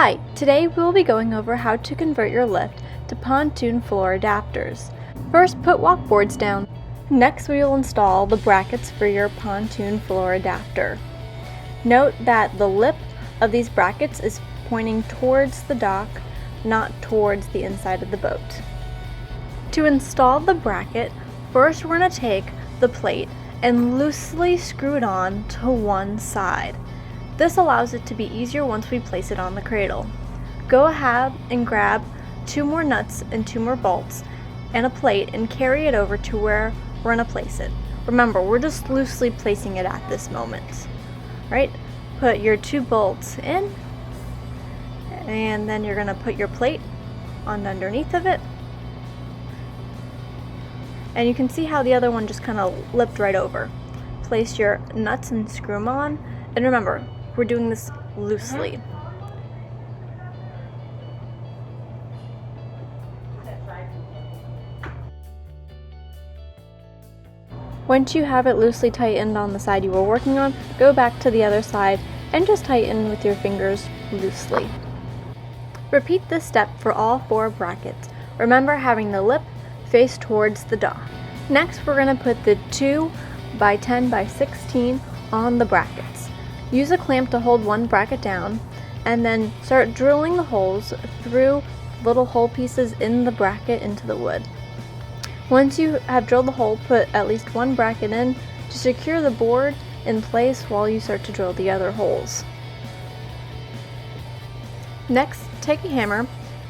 Hi, today we will be going over how to convert your lift to pontoon floor adapters. First, put walk boards down. Next, we will install the brackets for your pontoon floor adapter. Note that the lip of these brackets is pointing towards the dock, not towards the inside of the boat. To install the bracket, first we're going to take the plate and loosely screw it on to one side. This allows it to be easier once we place it on the cradle. Go ahead and grab 2 more nuts and 2 more bolts and a plate and carry it over to where we're going to place it. Remember, we're just loosely placing it at this moment. Right? Put your 2 bolts in, and then you're going to put your plate on underneath of it. And you can see how the other one just kind of lipped right over. Place your nuts and screw them on. And remember, we're doing this loosely. Once you have it loosely tightened on the side you were working on, go back to the other side and just tighten with your fingers loosely. Repeat this step for all 4 brackets. Remember having the lip face towards the dock. Next, we're going to put the 2 by 10 by 16 on the brackets. Use a clamp to hold one bracket down, and then start drilling the holes through little hole pieces in the bracket into the wood. Once you have drilled the hole, put at least 1 bracket in to secure the board in place while you start to drill the other holes. Next, take a hammer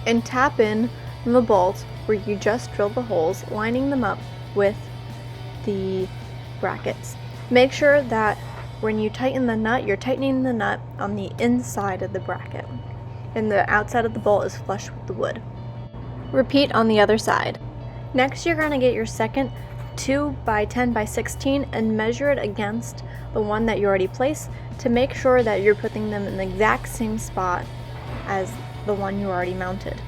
and tap in the bolts where you just drilled the holes, lining them up with the brackets. Make sure that when you tighten the nut, you're tightening the nut on the inside of the bracket, and the outside of the bolt is flush with the wood. Repeat on the other side. Next, you're going to get your second 2 by 10 by 16 and measure it against the one that you already placed to make sure that you're putting them in the exact same spot as the one you already mounted.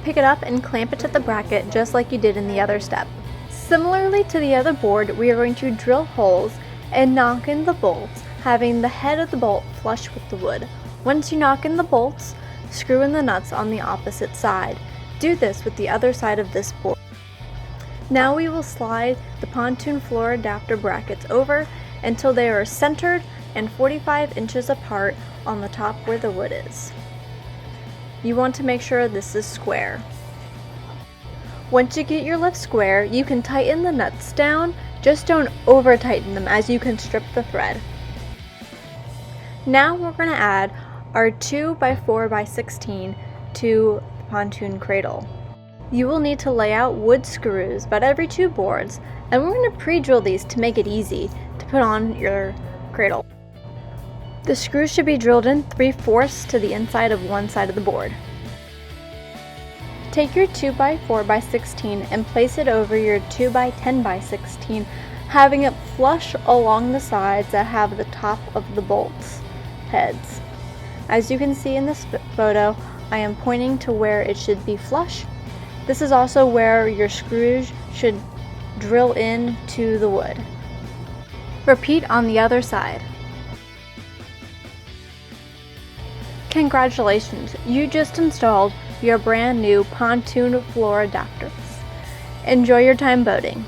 Pick it up and clamp it to the bracket just like you did in the other step. Similarly to the other board, we are going to drill holes and knock in the bolts, having the head of the bolt flush with the wood. Once you knock in the bolts, screw in the nuts on the opposite side. Do this with the other side of this board. Now we will slide the pontoon floor adapter brackets over until they are centered and 45 inches apart on the top where the wood is. You want to make sure this is square. Once you get your lift square, you can tighten the nuts down. Just don't over tighten them as you can strip the thread. Now we're going to add our 2 by 4 by 16 to the pontoon cradle. You will need to lay out wood screws about every 2 boards, and we're going to pre-drill these to make it easy to put on your cradle. The screws should be drilled in 3/4 to the inside of one side of the board. Take your 2 by 4 by 16 and place it over your 2 by 10 by 16, having it flush along the sides that have the top of the bolts heads. As you can see in this photo, I am pointing to where it should be flush. This is also where your screws should drill in to the wood. Repeat on the other side. Congratulations, you just installed your brand new pontoon floor adapters. Enjoy your time boating.